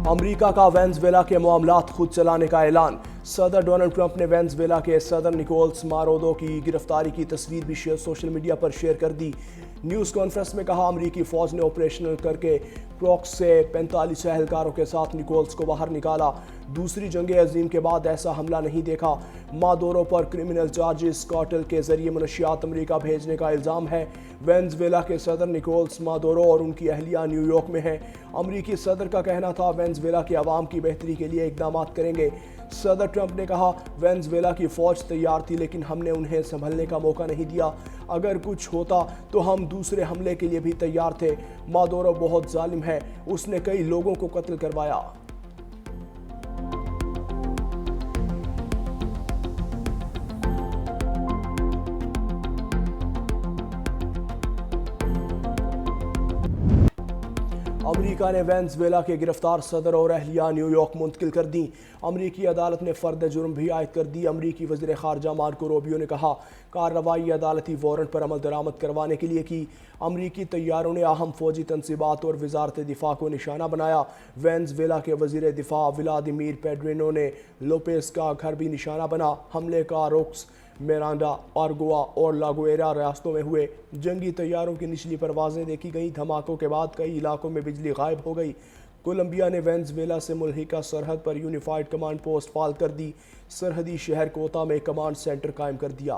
امریکہ کا وینزویلا کے معاملات خود چلانے کا اعلان۔ صدر ڈونلڈ ٹرمپ نے وینزویلا کے صدر نکولس مادورو کی گرفتاری کی تصویر بھی سوشل میڈیا پر شیئر کر دی۔ نیوز کانفرنس میں کہا امریکی فوج نے آپریشن کر کے پروکس سے 45 اہلکاروں کے ساتھ نکولس کو باہر نکالا۔ دوسری جنگ عظیم کے بعد ایسا حملہ نہیں دیکھا۔ مادورو پر کرمنل چارجز کارٹل کے ذریعے منشیات امریکہ بھیجنے کا الزام ہے۔ وینزویلا کے صدر نکولس مادورو اور ان کی اہلیہ نیو یارک میں ہیں۔ امریکی صدر کا کہنا تھا وینزویلا کے عوام کی بہتری کے لیے اقدامات کریں گے۔ صدر ٹرمپ نے کہا وینزویلا کی فوج تیار تھی لیکن ہم نے انہیں سنبھلنے کا موقع نہیں دیا۔ اگر کچھ ہوتا تو ہم دوسرے حملے کے لیے بھی تیار تھے۔ مادورو بہت ظالم ہے، اس نے کئی لوگوں کو قتل کروایا۔ امریکہ نے وینزویلا کے گرفتار صدر اور اہلیہ نیو یارک منتقل کر دیں۔ امریکی عدالت نے فرد جرم بھی عائد کر دی۔ امریکی وزیر خارجہ مارکو روبیو نے کہا کارروائی عدالتی وارنٹ پر عمل درآمد کروانے کے لیے کی۔ امریکی طیاروں نے اہم فوجی تنصیبات اور وزارت دفاع کو نشانہ بنایا۔ وینزویلا کے وزیر دفاع ولادیمیر پیڈریرو نے لوپیز کا گھر بھی نشانہ بنا۔ حملے کا روکس میرانڈا، آرگوا اور لاگویرا ریاستوں میں ہوئے۔ جنگی طیاروں کی نچلی پروازیں دیکھی گئیں۔ دھماکوں کے بعد کئی علاقوں میں بجلی غائب ہو گئی۔ کولمبیا نے وینزویلا سے ملحقہ سرحد پر یونیفائیڈ کمانڈ پوسٹ فعال کر دی۔ سرحدی شہر کوتا میں کمانڈ سینٹر قائم کر دیا۔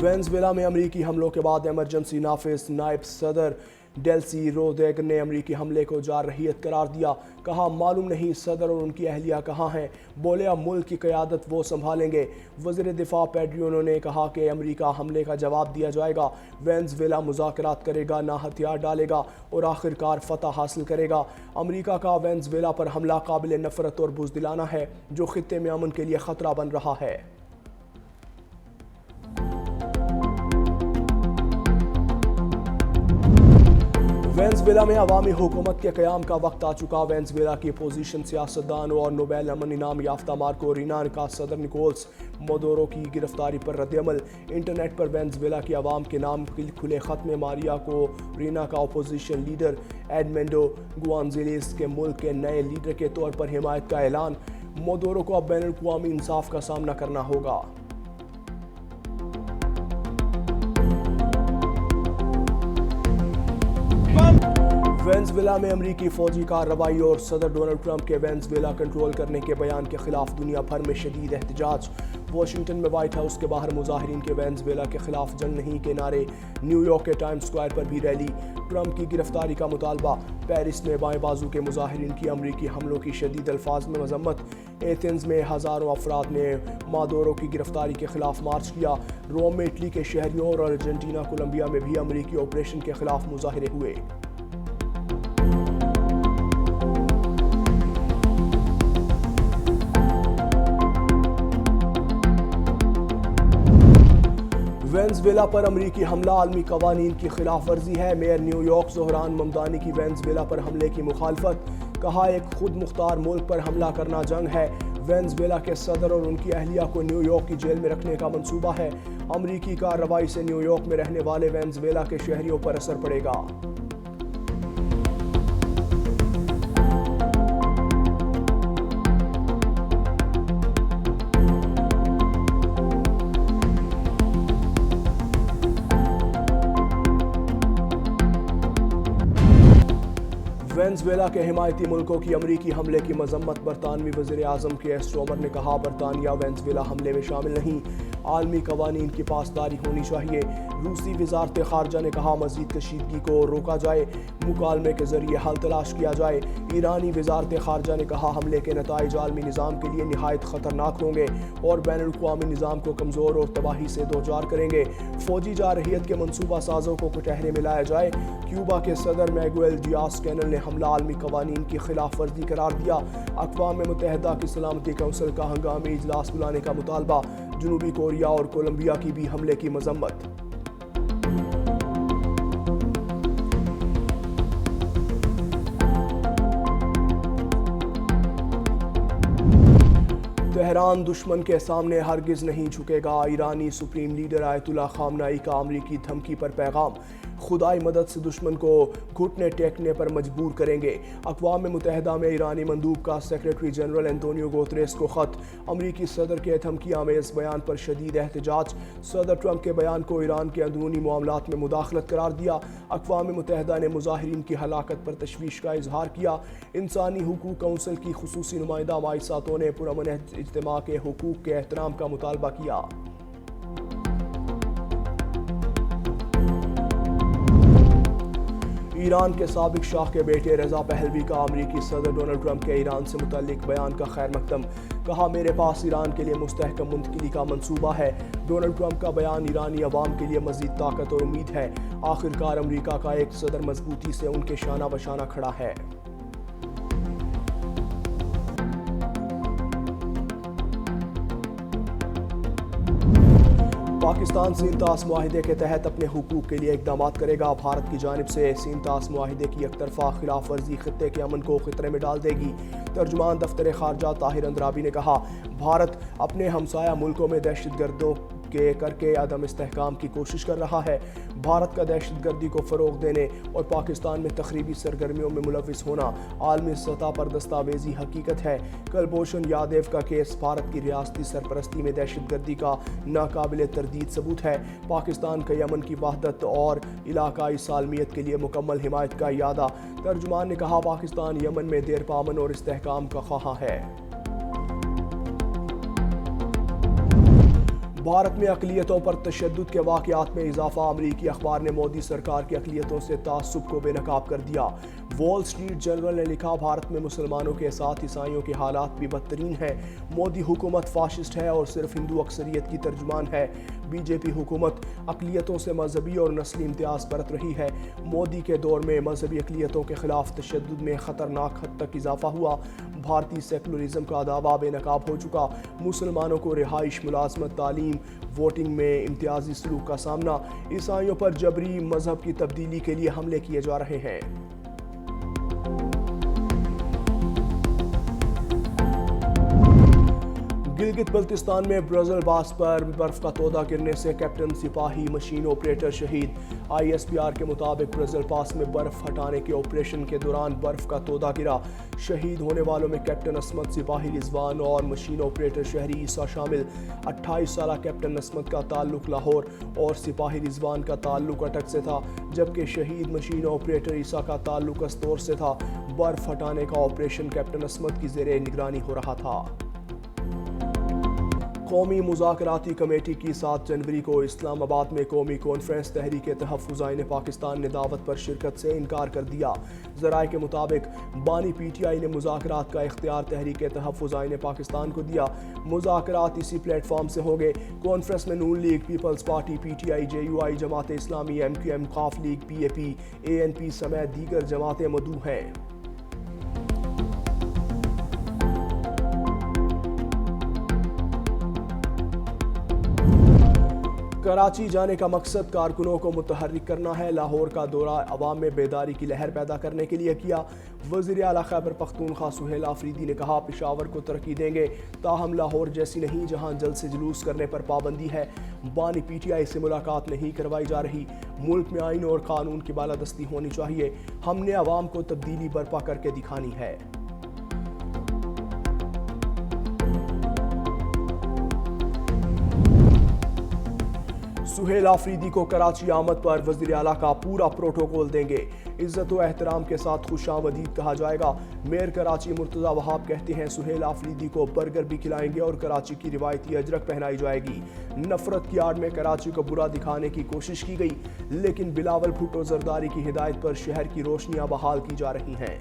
وینزویلا میں امریکی حملوں کے بعد ایمرجنسی نافذ۔ نائب صدر ڈیلسی رودریگز نے امریکی حملے کو جارحیت قرار دیا۔ کہا معلوم نہیں صدر اور ان کی اہلیہ کہاں ہیں۔ بولے اب ملک کی قیادت وہ سنبھالیں گے۔ وزیر دفاع پیڈریرو نے کہا کہ امریکہ حملے کا جواب دیا جائے گا۔ وینزویلا مذاکرات کرے گا، نہ ہتھیار ڈالے گا اور آخرکار فتح حاصل کرے گا۔ امریکہ کا وینزویلا پر حملہ قابل نفرت اور بزدلانہ ہے جو خطے میں امن کے لیے خطرہ بن رہا ہے۔ وینزویلا میں عوامی حکومت کے قیام کا وقت آ چکا۔ وینزویلا کی اپوزیشن سیاستدان اور نوبیل امن انعام یافتہ مارکو رینا کا صدر نکولس مادورو کی گرفتاری پر رد عمل۔ انٹرنیٹ پر وینزویلا کے عوام کے نام کھلے خط میں ماریا کو رینا کا اپوزیشن لیڈر ایڈمنڈو گوانزیلیز کے ملک کے نئے لیڈر کے طور پر حمایت کا اعلان۔ مادورو کو اب بین الاقوامی انصاف کا سامنا کرنا ہوگا۔ وینزویلا میں امریکی فوجی کارروائی اور صدر ڈونلڈ ٹرمپ کے وینزویلا کنٹرول کرنے کے بیان کے خلاف دنیا بھر میں شدید احتجاج۔ واشنگٹن میں وائٹ ہاؤس کے باہر مظاہرین کے وینزویلا کے خلاف جنگ نہیں کے نعرے۔ نیو یارک کے ٹائمز اسکوائر پر بھی ریلی۔ ٹرمپ کی گرفتاری کا مطالبہ۔ پیرس میں بائیں بازو کے مظاہرین کی امریکی حملوں کی شدید الفاظ میں مذمت۔ ایتھنز میں ہزاروں افراد نے مادورو کی گرفتاری کے خلاف مارچ کیا۔ روم میں اٹلی کے شہریوں اور ارجنٹینا کولمبیا میں بھی امریکی آپریشن کے خلاف مظاہرے ہوئے۔ وینزویلا پر امریکی حملہ عالمی قوانین کی خلاف ورزی ہے۔ Mayor new York Dhahran Mamdani کی وینزویلا پر حملے کی مخالفت۔ کہا ایک خود مختار ملک پر حملہ کرنا جنگ ہے۔ وینزویلا کے صدر اور ان کی اہلیہ کو نیو یارک کی جیل میں رکھنے کا منصوبہ ہے۔ امریکی کارروائی سے نیو یارک میں رہنے والے وینزویلا کے شہریوں پر اثر پڑے گا۔ وینزویلا کے حمایتی ملکوں کی امریکی حملے کی مذمت۔ برطانوی وزیر اعظم کے اسٹورمر نے کہا برطانیہ وینزویلا حملے میں شامل نہیں، عالمی قوانین کی پاسداری ہونی چاہیے۔ روسی وزارت خارجہ نے کہا مزید کشیدگی کو روکا جائے، مکالمے کے ذریعے حل تلاش کیا جائے۔ ایرانی وزارت خارجہ نے کہا حملے کے نتائج عالمی نظام کے لیے نہایت خطرناک ہوں گے اور بین الاقوامی نظام کو کمزور اور تباہی سے دوچار کریں گے۔ فوجی جارحیت کے منصوبہ سازوں کو کٹہرے میں لایا جائے۔ کیوبا کے صدر میگوئل ڈیاز کینل نے حملہ عالمی قوانین کی خلاف ورزی قرار دیا۔ اقوام متحدہ کی سلامتی کونسل کا ہنگامی اجلاس بلانے کا مطالبہ۔ جنوبی کوریا اور کولمبیا کی بھی حملے کی مذمت۔ تہران دشمن کے سامنے ہرگز نہیں جھکے گا، ایرانی سپریم لیڈر آیت اللہ خامنہ ای کا امریکی دھمکی پر پیغام، خدائی مدد سے دشمن کو گھٹنے ٹیکنے پر مجبور کریں گے۔ اقوام متحدہ میں ایرانی مندوب کا سیکریٹری جنرل انتونیو گوتریس کو خط، امریکی صدر کے دھمکی آمیز بیان پر شدید احتجاج، صدر ٹرمپ کے بیان کو ایران کے اندرونی معاملات میں مداخلت قرار دیا، اقوام متحدہ نے مظاہرین کی ہلاکت پر تشویش کا اظہار کیا، انسانی حقوق کونسل کی خصوصی نمائندہ مائساتو نے پرامن اجتماع کے حقوق کے احترام کا مطالبہ کیا۔ ایران کے سابق شاہ کے بیٹے رضا پہلوی کا امریکی صدر ڈونلڈ ٹرمپ کے ایران سے متعلق بیان کا خیر مقدم، کہا میرے پاس ایران کے لیے مستحکم منتقلی کا منصوبہ ہے۔ ڈونلڈ ٹرمپ کا بیان ایرانی عوام کے لیے مزید طاقت اور امید ہے، آخرکار امریکہ کا ایک صدر مضبوطی سے ان کے شانہ بشانہ کھڑا ہے۔ پاکستان سینتاس معاہدے کے تحت اپنے حقوق کے لیے اقدامات کرے گا، بھارت کی جانب سے سینتاس معاہدے کی یک طرفہ خلاف ورزی خطے کے امن کو خطرے میں ڈال دے گی۔ ترجمان دفتر خارجہ طاہر اندرابی نے کہا، بھارت اپنے ہمسایہ ملکوں میں دہشت گردوں کر کے عدم استحکام کی کوشش کر رہا ہے۔ بھارت کا دہشت گردی کو فروغ دینے اور پاکستان میں تخریبی سرگرمیوں میں ملوث ہونا عالمی سطح پر دستاویزی حقیقت ہے۔ کلبھوشن یادیو کا کیس بھارت کی ریاستی سرپرستی میں دہشت گردی کا ناقابل تردید ثبوت ہے۔ پاکستان کا یمن کی وحدت اور علاقائی سالمیت کے لیے مکمل حمایت کا اعادہ۔ ترجمان نے کہا، پاکستان یمن میں دیر پا امن اور استحکام کا خواہاں ہے۔ بھارت میں اقلیتوں پر تشدد کے واقعات میں اضافہ، امریکی اخبار نے مودی سرکار کی اقلیتوں سے تعصب کو بے نقاب کر دیا۔ وال اسٹریٹ جرنل نے لکھا، بھارت میں مسلمانوں کے ساتھ عیسائیوں کے حالات بھی بدترین ہیں۔ مودی حکومت فاشسٹ ہے اور صرف ہندو اکثریت کی ترجمان ہے۔ بی جے پی حکومت اقلیتوں سے مذہبی اور نسلی امتیاز برت رہی ہے۔ مودی کے دور میں مذہبی اقلیتوں کے خلاف تشدد میں خطرناک حد تک اضافہ ہوا۔ بھارتی سیکولرزم کا دعویٰ بے نقاب ہو چکا۔ مسلمانوں کو رہائش، ملازمت، تعلیم، ووٹنگ میں امتیازی سلوک کا سامنا۔ عیسائیوں پر جبری مذہب کی تبدیلی کے لیے حملے کیے جا رہے ہیں۔ گلگت بلتستان میں برزل پاس پر برف کا تودہ گرنے سے کیپٹن سپاہی مشین آپریٹر شہید۔ آئی ایس پی آر کے مطابق برزل پاس میں برف ہٹانے کے آپریشن کے دوران برف کا تودہ گرا۔ شہید ہونے والوں میں کیپٹن عصمت، سپاہی رضوان اور مشین آپریٹر شہری عیسیٰ شامل۔ 28 سالہ کیپٹن عصمت کا تعلق لاہور اور سپاہی رضوان کا تعلق اٹک سے تھا، جبکہ شہید مشین آپریٹر عیسیٰ کا تعلق استور سے تھا۔ برف ہٹانے کا آپریشن کیپٹن عصمت کی زیر نگرانی ہو رہا تھا۔ قومی مذاکراتی کمیٹی کی 7 جنوری کو اسلام آباد میں قومی کانفرنس تحریک تحفظ پاکستان نے دعوت پر شرکت سے انکار کر دیا۔ ذرائع کے مطابق بانی پی ٹی آئی نے مذاکرات کا اختیار تحریک تحفظ پاکستان کو دیا۔ مذاکرات اسی پلیٹ فارم سے ہوں گے۔ کانفرنس میں نون league, peoples party, P T I, J U I, Jamaat Islami, M Q M, قاف league, P A P, A N P سمیت دیگر جماعتیں مدعو ہیں۔ کراچی جانے کا مقصد کارکنوں کو متحرک کرنا ہے۔ لاہور کا دورہ عوام میں بیداری کی لہر پیدا کرنے کے لیے کیا۔ وزیر اعلیٰ خیبر پختونخوا سہیل آفریدی نے کہا، پشاور کو ترقی دیں گے، تاہم لاہور جیسی نہیں جہاں جلد سے جلوس کرنے پر پابندی ہے۔ بانی پی ٹی آئی سے ملاقات نہیں کروائی جا رہی۔ ملک میں آئین اور قانون کی بالادستی ہونی چاہیے۔ ہم نے عوام کو تبدیلی برپا کر کے دکھانی ہے۔ سہیل آفریدی کو کراچی آمد پر وزیر اعلیٰ کا پورا پروٹوکول دیں گے، عزت و احترام کے ساتھ خوش آمدید کہا جائے گا۔ میئر کراچی مرتضی وہاب کہتے ہیں، سہیل آفریدی کو برگر بھی کھلائیں گے اور کراچی کی روایتی اجرک پہنائی جائے گی۔ نفرت کی آڑ میں کراچی کو برا دکھانے کی کوشش کی گئی، لیکن بلاول بھٹو زرداری کی ہدایت پر شہر کی روشنیاں بحال کی جا رہی ہیں۔